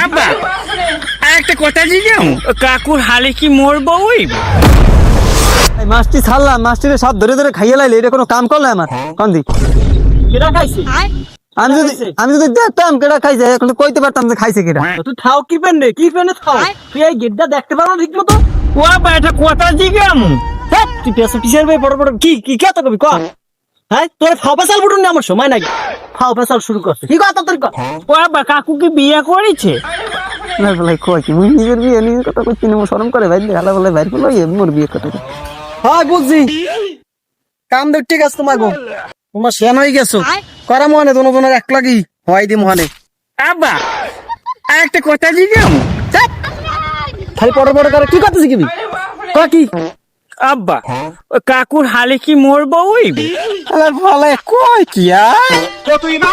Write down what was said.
আব্বা একটা কথা জিজ্ঞাও, কাকুর হালে কি মোর বউই? মাছটি ছাড়লাম, মাছটিরে সব ধরে ধরে খাইয়ে লাইলে, এটা কোনো কাম করলে আমার কন্দি? কেডা খাইছে? আমি যদি দেখতাম কেডা খাইছে, এখন তো কইতে পারতাম যে খাইছে কেডা। তুই খাও কি পেনে? কি পেনে খাও? তুই এই গেটটা দেখতে পারো না ঠিক মতো? ও আব্বা একটা কথা জিজ্ঞাম। হ্যাঁ, তুই পেছন পিছের ভাই বড় বড় কি কি কথা কবি ক? হ্যাঁ, তোর ফাও পেছাল বুটুন না আমার সময় নাই। ফাও পেছাল শুরু করছে। কি কথা তোর ক? ও আব্বা কাকু কি বিয়ে করেছে? না বলে কই কি মুই নিজের বিয়ে নিজের কথা কইছি না, শরম করে ভাই গালা বলে বাইর করলো মোর বিয়ে কথা। হ্যাঁ বুঝছি, কাম দেখ ঠিক আছে তোমার গো, তোমার শেন হয়ে গেছো, করা মনে দোনো এক লাগি হয় দি মহানে। আব্বা একটা কথা জিজ্ঞাম। খালি পড়ো পড়ো করে কি কথা শিখবি? ক কি? আব্বা কাকুর হালে কি মোর বউই? আরে ভালো কই কি আয়? তুই না